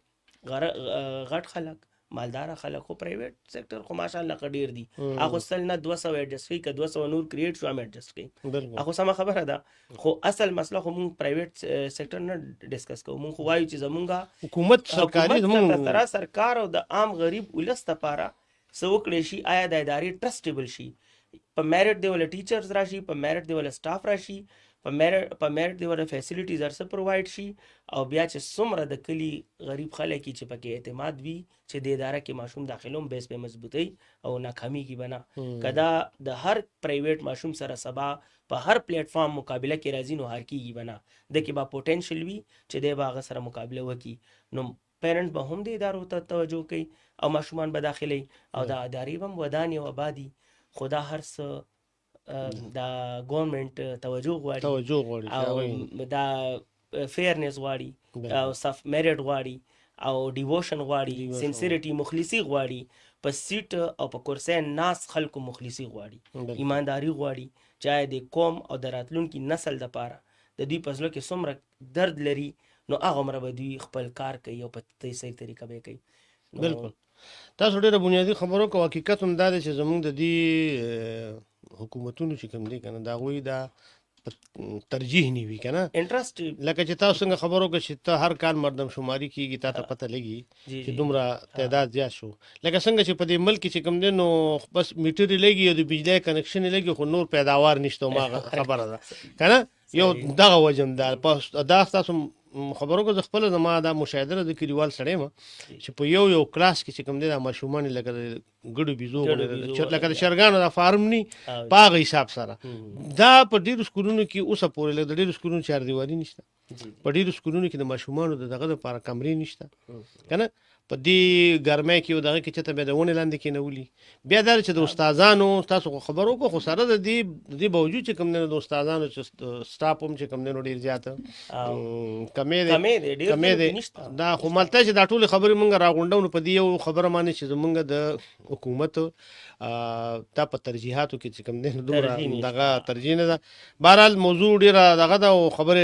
غټ خلک مالدار خلک خو پرایویټ سیکټر خو ماشاءالله ډیر دي هغه سل نه 200 اډجسټ کوي که 200 نور کریټ شو هم اډجسټ کوي هغه سم خبره ده خو اصل مسله خو مونږ پرایویټ سیکټر نه ډیسکس کوو مونږ خو وایو چې زمونږه حکومت سرکاري زمونږ سرکار او د عام غریب ولس لپاره څه وکړی شي آیا د ادارې ټرسټیبل شي په میرټ دی ولا ټیچرز راشي په میرټ دی ولا سټاف راشي په میرټ دی ولا فیسیلیټیز ارڅه پرووایډ شي او بیا چې څومره د کلی غریب خلک چې پکې اعتماد وي چې د اداره کې ماشوم داخلوم بیس په مضبوطی او ناکامیږي بنا کدا د هر پرایویټ ماشوم سره سبا په هر پلیټ فارم مقابله کې راځي نو هر کیږي بنا د کې با پوتنشل وي چې د باغ سره مقابله وکي نو پیرنټ به هم د ادارو ته توجه کوي او ماشومان به داخلي او د ادارې هم وداني او آبادي خدا هر څه دا ګورنمنت توجه غواړي او دا فیرنس غواړي او صف میرټ غواړي او ډیووشن غواړي سنسریټي مخلصي غواړي په سیټ او په کرسۍ ناس خلکو مخلصي غواړي ایمانداری غواړي چاهے د قوم او د راتلونکي نسل لپاره د دوی په زړه کې څومره درد لري نو هغه عمره به دوی خپل کار کوي او په صحیح طریقه به کوي بالکل تاسو ډیره بنیادی خبرو کو حقیقت هم دا چې زموږ د دې حکومتونو چې کوم دي کنه دا غوي دا ترجیح نیوي کنه انټرست لکه چې تاسو څنګه خبرو کې چې ته هر کال مردم شماري کیږي تا ته پته لګي چې دومره تعداد زیات شو لکه څنګه چې په دې ملک چې کوم دي نو بس میټر لګي او د بجلی کنکشن لګي خو نور پیداوار نشته ما خبره ده کنه یو دغه وجم دا تاسو خبرو کو خپل زما دا مشاهده د کلیوال سړی ما چې په یو کلاس کې چې کوم دي د ماشومان لکه ګډو بيزو لکه د شرګانو د فارم ني پاغه حساب سره دا په ډیرو سکولونو کې اوسه پورې لکه د ډیرو سکولونو چار دیواری نشته په ډیرو سکولونو کې د ماشومان دغه لپاره کمرې نشته کنه په دې ګرمۍ کې دغه کې چې ته به د ونې لاندې کې نه ولي بیا دا چې د استادانو تاسو خبرو کو خو سره د دې باوجود چې کوم نه د استادانو چې سټاف هم چې کوم نه ډیر زیاته کمې دي دا خو ملته چې دا ټول خبرې مونږ راغونډو په دې یو خبره معنی چې زمونږ د حکومت تا په ترجیحاتو کې چې کوم نه دوره دغه ترجیح نه ده بهرحال موضوع ډیره دغه دا خبره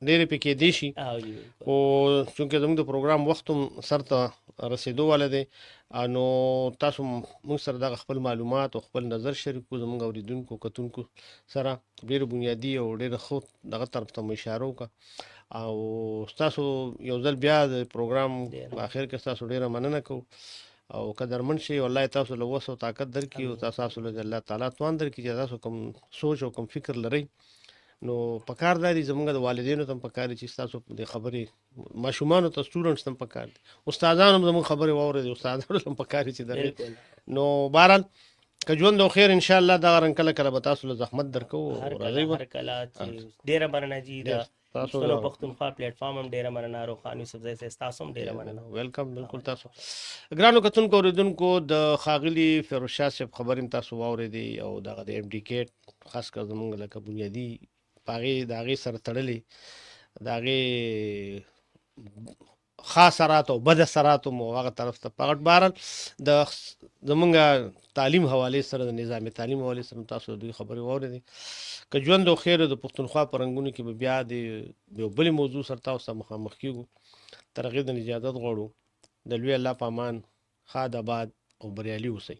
ډېرې پکې دی شي او چونکې زموږ د پروګرام وخت هم سر ته رسېدو والا دی نو تاسو موږ سره دغه خپل معلومات او خپل نظر شریک کړو زموږ اورېدونکو کتونکو سره ډېر بنیادي او ډېر ښه دغه طرف ته مو اشاره وکړه او ستاسو یو ځل بیا د پروګرام په اخر کې ستاسو ډېره مننه کوو او قدرمن شي والله تاسو له وس او طاقت درکړي او تاسو له الله تعالی توان درکړي چې تاسو کوم سوچ او کوم فکر لرئ نو پکار دی زمونږ د والدینو ته پکار چې تاسو د خبرې ماشومان ته سټوډنټس ته پکار دي استادانو زموږ خبرې واوري استادانو ته پکار چې درې نو بهرحال که ژوند او خیر ان شاء الله دا رنګ کله کله به تاسو له زحمت درکو راځي هر کله ډیره مننه جی دا تاسو له پښتونخوا پلیټ فارم هم ډیره مننه روخانی سبزی سه تاسو هم ډیره مننه ویلکم بالکل تاسو ګرانو کتونکو اوریدونکو د خاغلی فیروز شاه صاحب خبرې تاسو واورېدي او دغه د امډیکیټ خاص کر زمونږ لکه بنیادی پاغي داغي سره تړلې داغي خاص سرات او بد سرات مو هغه طرف ته پغټ بارل د زمونږ تعلیم حواله سره د نظام تعلیم حواله سره تاسو دوی خبرې واورېدي که ژوند او خیر د پښتونخوا پرنګونو کې بیا د یو بل موضوع سره تاسو مخامخ کیږو ترغه د اجازه غواړو د لوی الله پامان خاد آباد او بریالي اوسئ